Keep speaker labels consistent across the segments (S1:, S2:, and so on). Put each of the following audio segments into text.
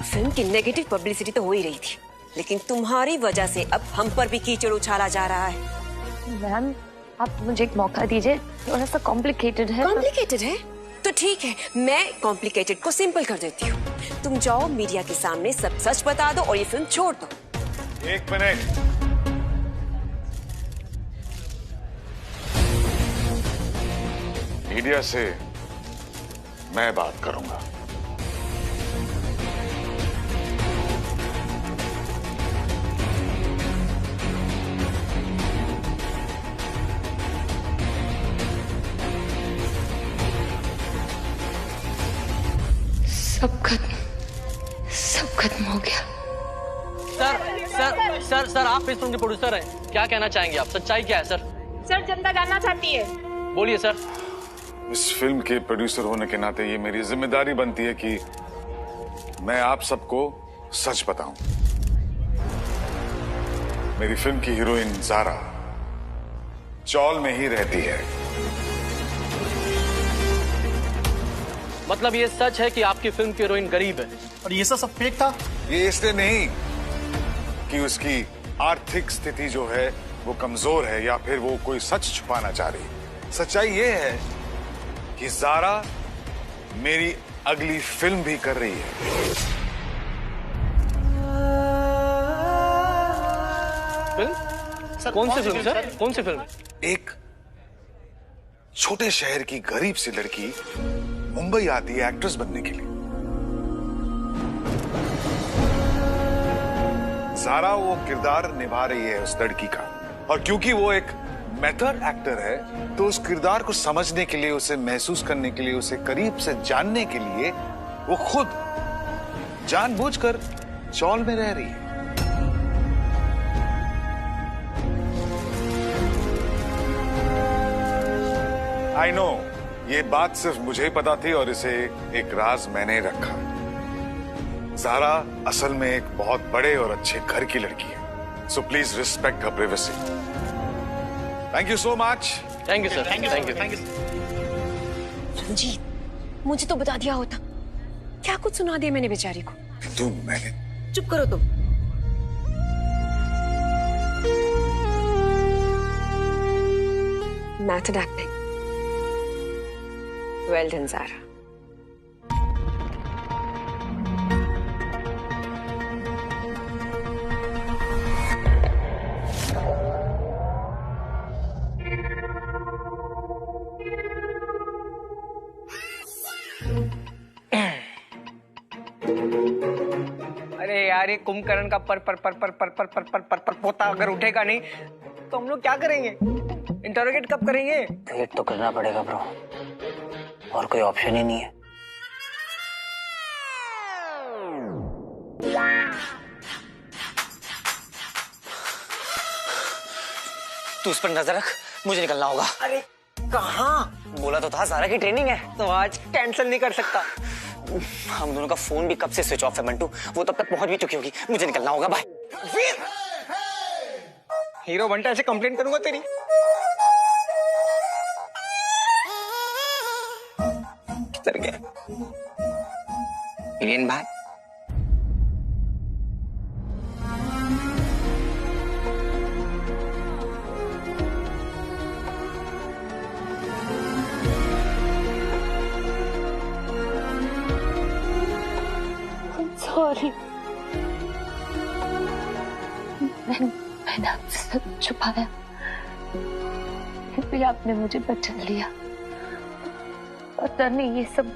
S1: Film की negative publicity तो हो ही रही थी, लेकिन तुम्हारी वजह से अब हम पर भी कीचड़ उछाला जा रहा है।
S2: मैम, आप मुझे एक मौका दीजिए, थोड़ा सा कॉम्प्लिकेटेड है।
S1: कॉम्प्लिकेटेड है तो ठीक है, मैं कॉम्प्लिकेटेड को सिंपल कर देती हूँ। तुम जाओ मीडिया के सामने सब सच बता दो और ये फिल्म छोड़ दो।
S3: एक मिनट, मीडिया से मैं बात करूंगा।
S2: सब खत्म हो गया।
S4: सर आप इस फिल्म के प्रोड्यूसर हैं, क्या कहना चाहेंगे आप? सच्चाई क्या है सर?
S5: सर जनता जानना चाहती है।
S4: बोलिए सर।
S3: इस फिल्म के प्रोड्यूसर होने के नाते ये मेरी जिम्मेदारी बनती है कि मैं आप सबको सच बताऊं। मेरी फिल्म की हीरोइन ज़ारा चौल में ही रहती है।
S4: मतलब ये सच है कि आपकी फिल्म की हीरोइन गरीब है?
S6: और ये सब फेक था?
S3: ये इसलिए नहीं कि उसकी आर्थिक स्थिति जो है वो कमजोर है या फिर वो कोई सच छुपाना चाह रही। सच्चाई ये है कि ज़ारा मेरी अगली फिल्म भी कर रही है।
S4: फिल्म? कौन सी फिल्म सर? कौन सी फिल्म?
S3: एक छोटे शहर की गरीब सी लड़की मुंबई आती है एक्ट्रेस बनने के लिए। ज़ारा वो किरदार निभा रही है उस लड़की का, और क्योंकि वो एक मेथड एक्टर है तो उस किरदार को समझने के लिए, उसे महसूस करने के लिए, उसे करीब से जानने के लिए वो खुद जानबूझकर चौल में रह रही है। आई नो, ये बात सिर्फ मुझे ही पता थी और इसे एक राज मैंने रखा। ज़ारा असल में एक बहुत बड़े और अच्छे घर की लड़की है, so please respect her privacy. Thank you so much.
S4: Thank you sir. Thank you.
S1: Ranjit, मुझे तो बता दिया होता। क्या कुछ सुना दिया मैंने बेचारी को।
S3: मैंने
S1: चुप करो तुम। Method acting, well done Zara.
S7: अरे यार, ये कुंभकर्ण का पर पर पर पर पर पर पर पर पर पर पोता अगर उठेगा नहीं तो हम लोग क्या करेंगे? इंटरोगेट कब करेंगे?
S8: वेट तो करना पड़ेगा ब्रो, और कोई ऑप्शन ही नहीं है।
S7: तू उस पर नजर रख, मुझे निकलना होगा। अरे कहाँ? बोला तो था ज़ारा की ट्रेनिंग है, तो आज कैंसिल नहीं कर सकता। हम दोनों का फोन भी कब से स्विच ऑफ है मंटू, वो तब तक पहुंच भी चुकी होगी। मुझे निकलना होगा, बाय। हीरो बंटा ऐसे कंप्लेंट करूंगा तेरी। किधर गया विलियन भाई?
S2: सॉरी, मैंने आपसे सब छुपाया, फिर भी आपने मुझे बचा लिया। पता नहीं ये सब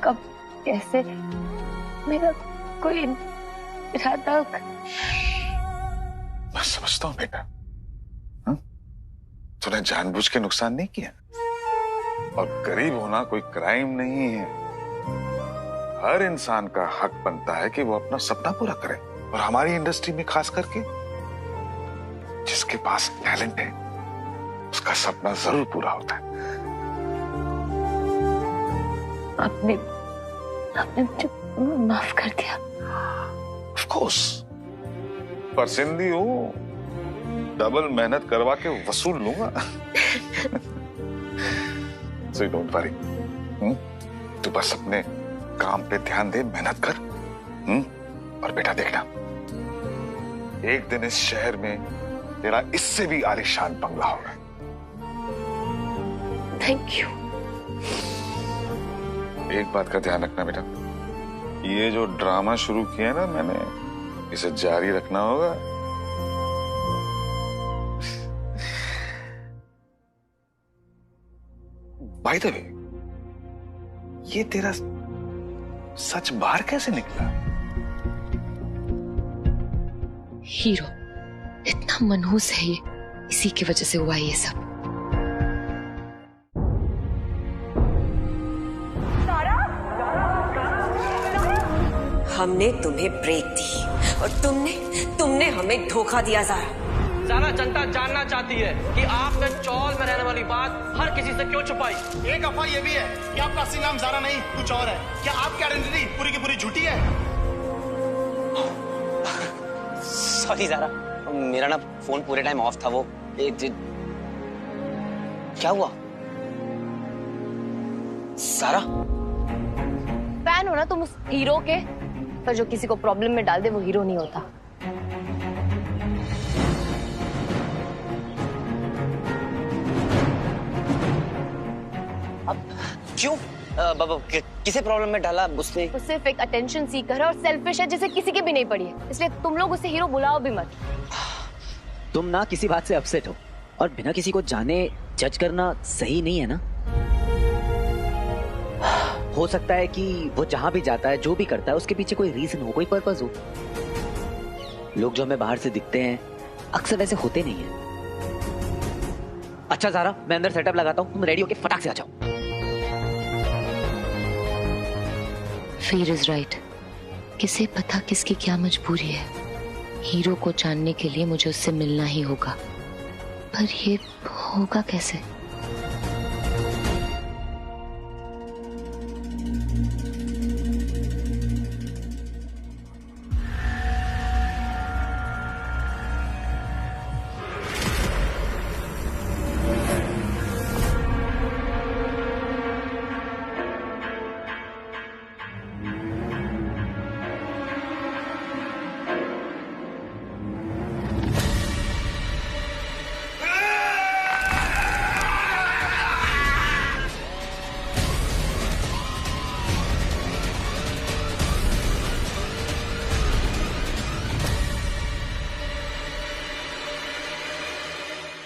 S2: कब कैसे, मेरा कोई इरादा।
S3: मैं समझता हूँ बेटा, तूने जानबूझ के नुकसान नहीं किया, और गरीब होना कोई क्राइम नहीं है। हर इंसान का हक बनता है कि वो अपना सपना पूरा करे, और हमारी इंडस्ट्री में खास करके जिसके पास टैलेंट है उसका सपना जरूर पूरा होता है।
S2: आपने मुझे माफ कर दिया।
S3: ऑफ कोर्स, पर सिंधी हूं, डबल मेहनत करवा के वसूल लूंगा। So don't worry. तू बस अपने काम पे ध्यान दे, मेहनत कर। और बेटा देखना, एक दिन इस शहर में तेरा इससे भी आलीशान बंगला होगा।
S2: Thank you.
S3: एक बात का ध्यान रखना बेटा, ये जो ड्रामा शुरू किया है ना मैंने, इसे जारी रखना होगा। बाय द वे, ये तेरा सच बाहर कैसे निकला?
S2: हीरो इतना मनहूस है ये, इसी की वजह से हुआ ये सब।
S1: हमने तुम्हें ब्रेक दी और तुमने हमें धोखा दिया ज़ारा।
S4: ज़ारा, जनता जानना चाहती है कि आपने चौल में रहने वाली बात हर किसी से क्यों छुपाई।
S6: एक अफवाह ये भी है कि आपका असली नाम ज़ारा नहीं कुछ और है। क्या आपकी आइडेंटिटी पूरी की पूरी झूठी है?
S7: सॉरी ज़ारा, मेरा ना फोन पूरे टाइम ऑफ था। वो क्या हुआ? ज़ारा,
S2: फैन हो ना तुम उस हीरो के, पर जो किसी को प्रॉब्लम में डाल दे वो हीरो नहीं होता।
S7: अब क्यों? किसे प्रॉब्लम में डाला उसने?
S2: वो सिर्फ एक अटेंशन सीकर है और सेल्फिश है जिसे किसी की भी नहीं पड़ी है, इसलिए तुम लोग उसे हीरो बुलाओ भी मत।
S8: तुम ना किसी बात से अपसेट हो और बिना किसी को जाने जज करना सही नहीं है ना। हो सकता है कि वो जहां भी जाता है, जो भी करता है, उसके पीछे कोई रीजन हो, कोई पर्पस हो। लोग जो हमें बाहर से दिखते हैं अक्सर वैसे होते नहीं है। अच्छा ज़ारा, मैं अंदर सेटअप लगाता हूँ, तुम रेडी होके फटाक से आ जाओ।
S2: फीर इज राइट। किसे पता किसकी क्या मजबूरी है। हीरो को जानने के लिए मुझे उससे मिलना ही होगा, पर ये होगा कैसे?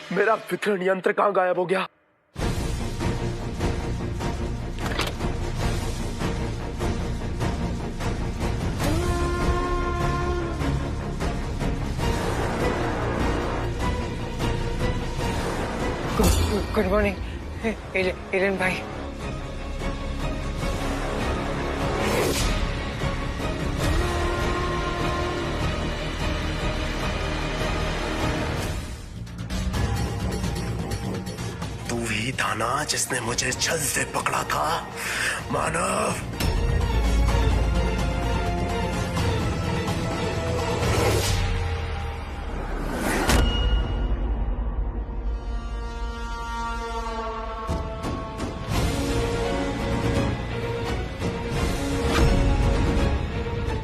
S6: मेरा वितरण यंत्र कहां गायब हो गया?
S7: गुड मॉर्निंग एलन भाई।
S6: तू ही था ना जिसने मुझे छल से पकड़ा था, मानव।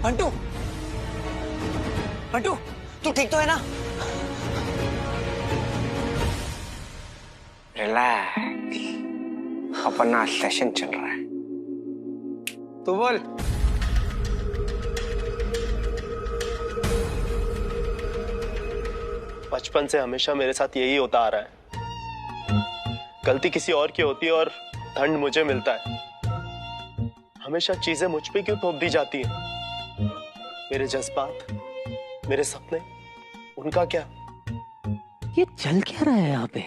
S7: बंटू, बंटू, तू ठीक तो है ना? रिलैक्स, अपना सेशन चल रहा है। तू बोल।
S6: बचपन से हमेशा मेरे साथ यही होता आ रहा है। गलती किसी और की होती है और दंड मुझे मिलता है। हमेशा चीजें मुझ पे क्यों थोप दी जाती हैं? मेरे जज्बात, मेरे सपने, उनका क्या?
S8: ये चल क्या रहा है यहाँ पे?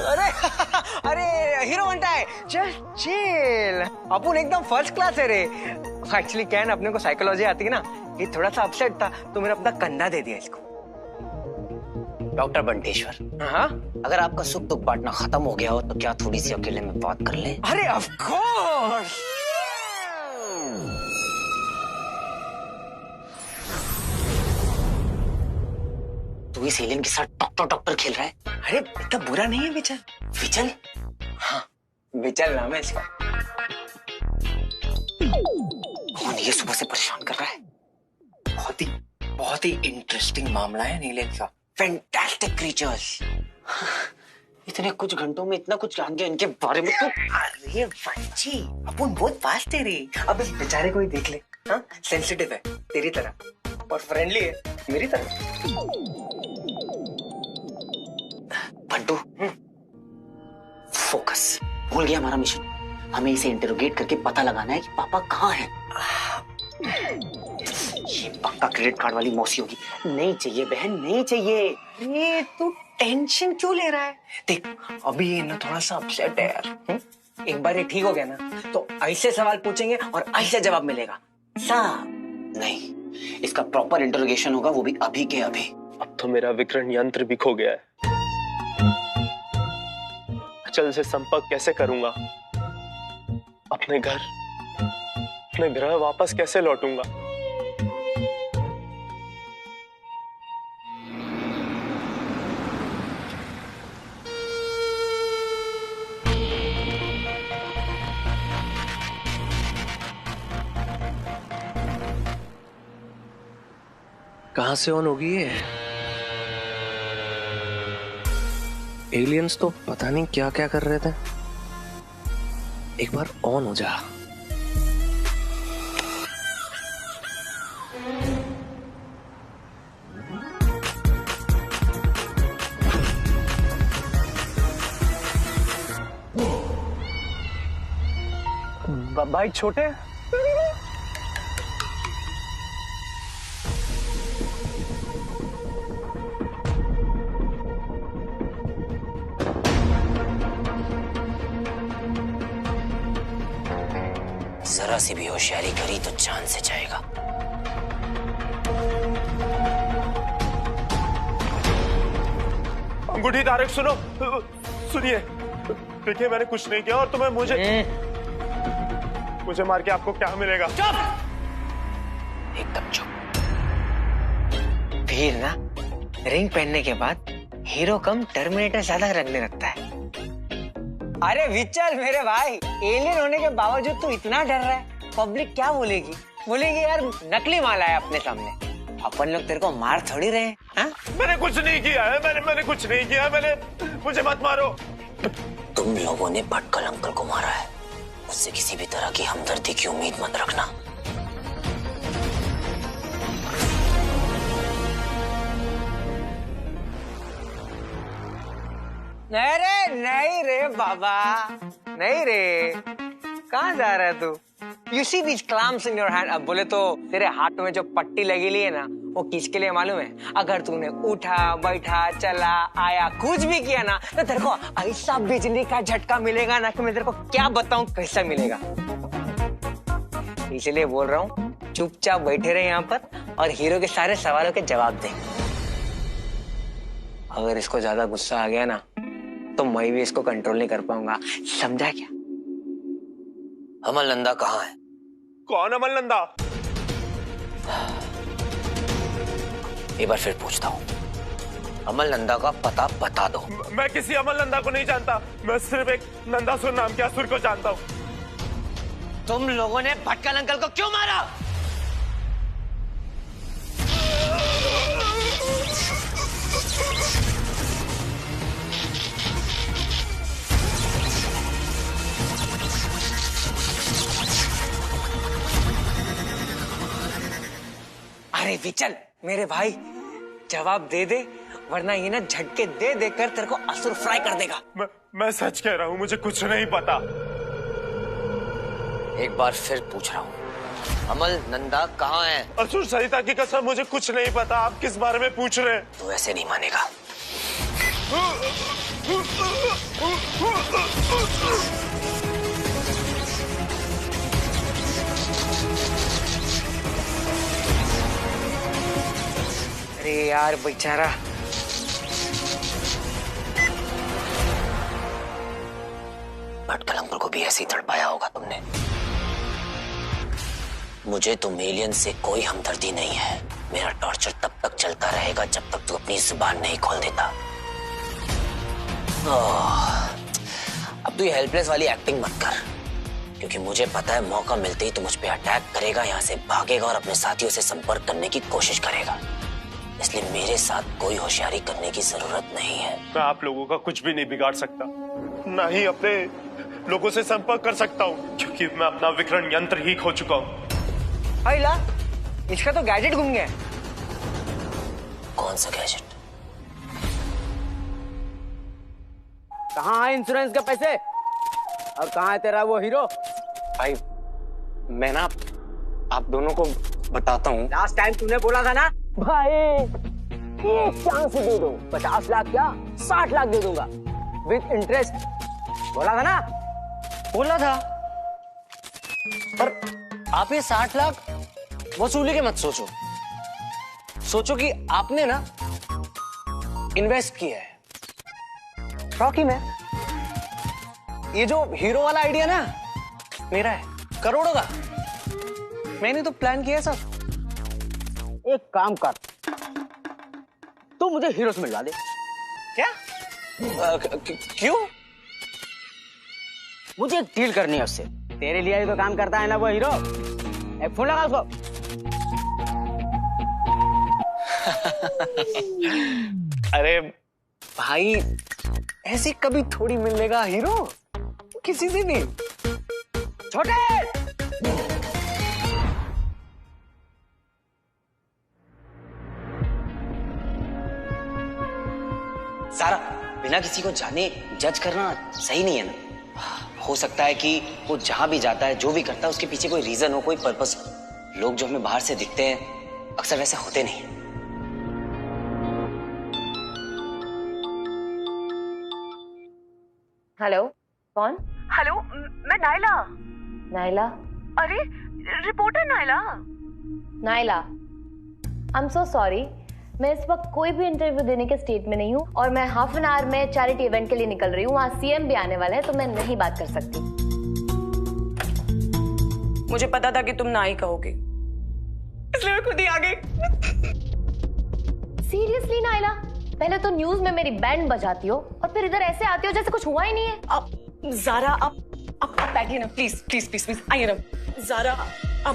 S7: अरे अरे हीरो बनता है, चल चिल। अपन एकदम फर्स्ट क्लास है रे। एक्चुअली क्या है ना, अपने को साइकोलॉजी आती है ना, ये थोड़ा सा अपसेट था तो मैंने अपना कंधा दे दिया इसको।
S8: डॉक्टर बंटेश्वर,
S7: हाँ,
S8: अगर आपका सुख दुख बांटना खत्म हो गया हो तो क्या थोड़ी सी अकेले में बात कर ले?
S7: अरे ऑफ कोर्स। तू इस एलियन के साथ डॉक्टर डॉक्टर खेल रहा है। अरे इतना बुरा नहीं है विचल। विचल? हाँ विचल नाम है इसका। कौन ये सुबह से परेशान कर रहा है? बहुत ही इंटरेस्टिंग मामला है नीलेन का। Fantastic creatures. इतने कुछ घंटों में इतना कुछ जान गया इनके बारे में तो। अरे बच्ची अपन बहुत पास थे रे। अब इस बेचारे को ही देख ले। हाँ सेंसिटिव है तेरी तरह और फ्रेंडली है मेरी तरह। बंटू फोकस। भूल गया हमारा मिशन। हमें इसे इंटरोगेट करके पता लगाना है कि पापा कहाँ हैं। ये पक्का क्रेडिट कार्ड वाली मौसी होगी। नहीं चाहिए बहन नहीं चाहिए। ये तू टेंशन क्यों ले रहा है? देख अभी ये ना थोड़ा सा अपसेट है यार। एक बार ये ठीक हो गया ना तो ऐसे सवाल पूछेंगे और ऐसे जवाब मिलेगा। साहब नहीं, इसका प्रॉपर इंटरोगेशन होगा, वो भी अभी के अभी।
S6: अब तो मेरा विकर्ण यंत्र भी खो गया है। अचल से संपर्क कैसे करूंगा? अपने घर अपने ग्रह वापस कैसे लौटूंगा?
S4: कहां से ऑन होगी ये? एलियंस तो पता नहीं क्या क्या कर रहे थे। एक बार ऑन हो जा।
S6: भाई छोटे
S7: जरा सी भी होशियारी करी तो जान से जाएगा।
S6: अंगूठी तारक सुनो, सुनिए। देखिए मैंने कुछ नहीं किया और तुम्हें मुझे मार के आपको क्या मिलेगा?
S7: चुप! एकदम चुप। फिर ना रिंग पहनने के बाद हीरो कम टर्मिनेटर ज्यादा रंगने लगता है। अरे विचल मेरे भाई, एलियन होने के बावजूद तू इतना डर रहा है, पब्लिक क्या बोलेगी? बोलेगी यार नकली माल आया अपने सामने। अपन लोग तेरे को मार थोड़ी रहे हैं। हाँ?
S6: मैंने कुछ नहीं किया है। मैंने कुछ नहीं किया। मुझे मत मारो।
S7: तुम लोगों ने भटकल अंकल को मारा है, उससे किसी भी तरह की हमदर्दी की उम्मीद मत रखना। नहीं रे बाबा, नहीं रे। कहाँ जा रहा है तू? You see these clamps in your hand? अब बोले तो तेरे हाथ में जो पट्टी लगी ली है ना, वो किसके लिए मालूम है? अगर तूने उठा बैठा चला आया कुछ भी किया ना तो तेरे को ऐसा बिजली का झटका मिलेगा ना कि मैं तेरे को क्या बताऊं कैसा मिलेगा। इसलिए बोल रहा हूँ चुपचाप बैठे रहे यहाँ पर और हीरो के सारे सवालों के जवाब दे। अगर इसको ज्यादा गुस्सा आ गया ना तो मैं भी इसको कंट्रोल नहीं कर पाऊंगा, समझा क्या? अमल नंदा कहाँ है?
S6: कौन अमल नंदा?
S7: एक बार फिर पूछता हूँ, अमल नंदा का पता बता दो।
S6: मैं किसी अमल नंदा को नहीं जानता। मैं सिर्फ एक नंदासुर नाम के असुर को जानता हूँ।
S7: तुम लोगों ने भटकल अंकल को क्यों मारा? अरे विचल मेरे भाई जवाब दे दे, वरना ये ना झटके दे देकर तेरे को असुर फ्राई कर देगा।
S6: मैं सच कह रहा हूँ, मुझे कुछ नहीं पता।
S7: एक बार फिर पूछ रहा हूँ, अमल नंदा कहाँ है?
S6: असुर सरिता की कसम मुझे कुछ नहीं पता। आप किस बारे में पूछ रहे हैं?
S7: तू ऐसे नहीं मानेगा। अरे यार बेचारा, भटकल अंकल को भी ऐसे ही तड़पाया होगा तुमने। मुझे तुम एलियन से कोई हमदर्दी नहीं है। मेरा टॉर्चर तब तक चलता रहेगा जब तक तू अपनी जुबान नहीं खोल देता। अब तू ये हेल्पलेस वाली एक्टिंग मत कर, क्योंकि मुझे पता है मौका मिलते ही तू मुझ पे अटैक करेगा, यहाँ से भागेगा और अपने साथियों से संपर्क करने की कोशिश करेगा। इसलिए मेरे साथ कोई होशियारी करने की जरूरत नहीं है।
S6: मैं आप लोगों का कुछ भी नहीं बिगाड़ सकता, ना ही अपने लोगों से संपर्क कर सकता हूँ, क्योंकि मैं अपना विकर्ण यंत्र ही खो चुका हूँ।
S7: अरे इसका तो गैजेट गुम गया। कौन सा गैजेट?
S9: कहाँ है इंश्योरेंस के पैसे और कहाँ है तेरा वो हीरो?
S7: भाई मैं ना आप दोनों को बताता हूँ।
S9: लास्ट टाइम तूने बोला था ना भाई एक चांस दे दो, 50 लाख क्या 60 लाख दे दूंगा विद इंटरेस्ट, बोला था ना?
S7: बोला था, पर आप ये 60 लाख वसूली के मत सोचो, सोचो कि आपने ना इन्वेस्ट किया है रॉकी में। ये जो हीरो वाला आइडिया ना मेरा है, करोड़ों का। मैंने तो प्लान किया सब।
S9: एक काम कर, तू मुझे हीरो से मिलवा दे।
S7: क्या? क्यों?
S9: मुझे एक डील करनी है उससे। तेरे लिए ही तो काम करता है ना वो हीरो। एक फोन लगा उसको।
S7: अरे भाई ऐसे कभी थोड़ी मिलेगा हीरो किसी से भी।
S9: छोटे
S7: सारा बिना किसी को जाने जज करना सही नहीं है ना। हो सकता है कि वो जहां भी जाता है, जो भी करता है, उसके पीछे कोई रीजन हो, कोई पर्पस हो। लोग जो हमें बाहर से दिखते हैं अक्सर वैसे होते नहीं।
S2: हेलो, कौन?
S5: हेलो, मैं नायला।
S2: नायला?
S5: अरे reporter Naila.
S2: Naila, I am so sorry, मैं इस वक्त कोई भी इंटरव्यू देने के स्टेट में नहीं हूँ और मैं हाफ एन आवर में चैरिटी इवेंट के लिए निकल रही हूँ। वहाँ सीएम भी आने वाला है, तो मैं नहीं बात कर सकती।
S5: मुझे पता था कि तुम ना ही कहोगे, इसलिए मैं खुद ही आ गई।
S2: सीरियसली नायला, पहले तो न्यूज में मेरी बैंड बजाती हो और फिर इधर ऐसे आती हो जैसे कुछ हुआ ही नहीं है।
S5: अब ज़ारा, अब बैठिए ना, प्लीज प्लीज प्लीज प्लीज आइए ना। Zara, I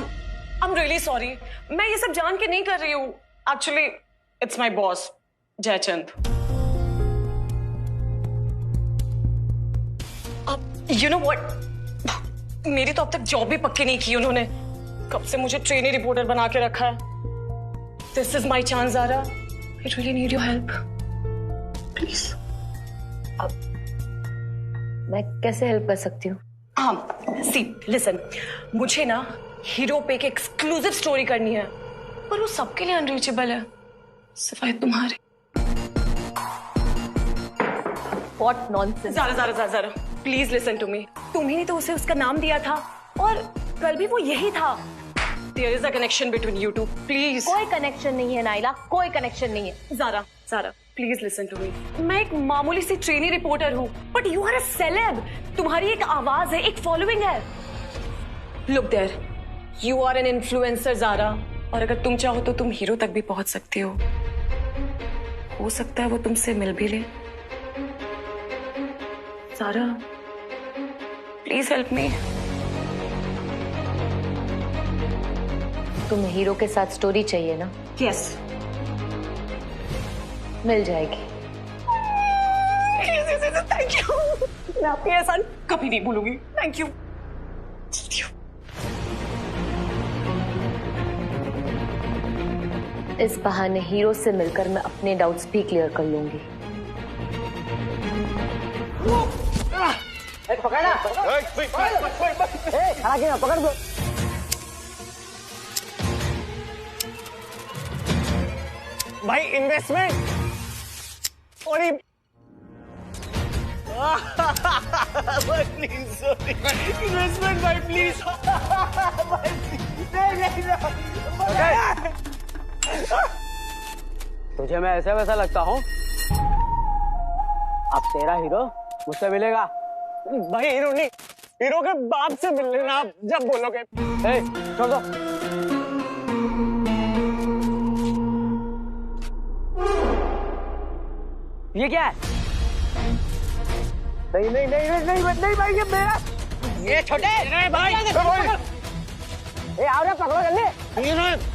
S5: am really sorry, मैं ये सब जान के नहीं कर रही हूँ। Actually it's my boss Jaichand. अब यू नो व्हाट, मेरी तो अब तक जॉब भी पक्की नहीं की उन्होंने। कब से मुझे ट्रेनी रिपोर्टर बना के रखा है। This is my chance Zara, I really need your help please.
S2: मैं कैसे हेल्प कर सकती हूँ?
S5: हाँ, सी लिसन, मुझे ना हीरो पे की एक्सक्लूसिव स्टोरी करनी है, पर वो सबके लिए अनरीचेबल है सिवाय तुम्हारे।
S2: What nonsense!
S5: Zara, please listen to me. तुम्ही ने तो उसे उसका नाम दिया था और कल भी वो यही था। There is a connection between you two, please.
S2: कोई कनेक्शन नहीं है नाइला, कोई कनेक्शन नहीं है।
S5: Zara, please listen to me. मैं एक मामूली सी ट्रेनी रिपोर्टर हूँ, but you are a celeb. तुम्हारी एक आवाज है, एक फॉलोइंग है। Look there, you are an influencer Zara, और अगर तुम चाहो तो तुम हीरो तक भी पहुंच सकती हो सकता है वो तुमसे मिल भी ले। Zara, please help me.
S2: तुम्हें हीरो के साथ स्टोरी चाहिए ना?
S5: यस,
S2: मिल जाएगी।
S5: थैंक यू, मैं आपकी एहसान कभी नहीं भूलूंगी। Thank you.
S2: इस बहाने हीरो से मिलकर मैं अपने डाउट्स भी क्लियर कर लूंगी।
S9: पकड़ना, खड़ा किया, पकड़ दो।
S7: भाई इन्वेस्टमेंट और प्लीज इन्वेस्टमेंट भाई, प्लीज।
S9: तुझे मैं ऐसा वैसा लगता हूँ? अब तेरा हीरो मुझसे मिलेगा।
S7: भाई हीरो नहीं, हीरो के बाप से मिल लेना आप जब बोलोगे।
S9: छोड़ दो। ये क्या है? नहीं नहीं नहीं नहीं नहीं नहीं भाई, ये मेरा। ये छोटे भाई, ए आओ रे, पकड़ो जल्दी।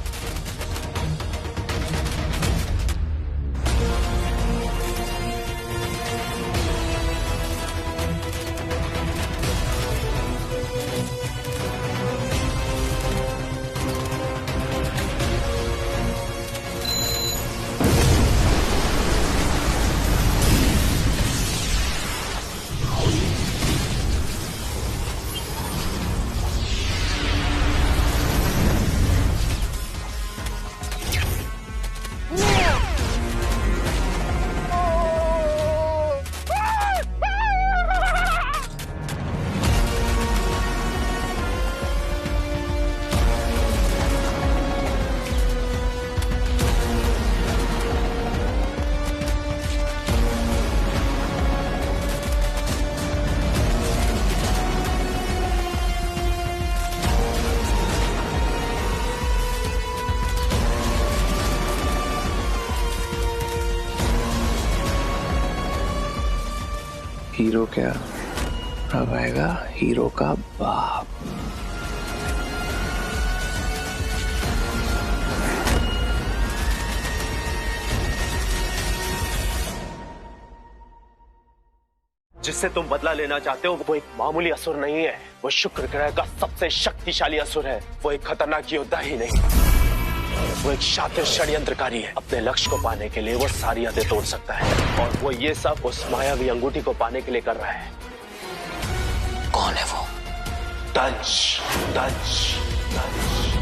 S10: हीरो क्या, अब आएगा हीरो का बाप।
S6: जिससे तुम बदला लेना चाहते हो वो एक मामूली असुर नहीं है, वो शुक्र ग्रह का सबसे शक्तिशाली असुर है। वो एक खतरनाक योद्धा ही नहीं, वो एक शातिर षड्यंत्रकारी है। अपने लक्ष्य को पाने के लिए वो सारी हदें तोड़ सकता है, और वो ये सब उस मायावी अंगूठी को पाने के लिए कर रहा है।
S7: कौन है वो?
S6: दंश, दंश, दंश।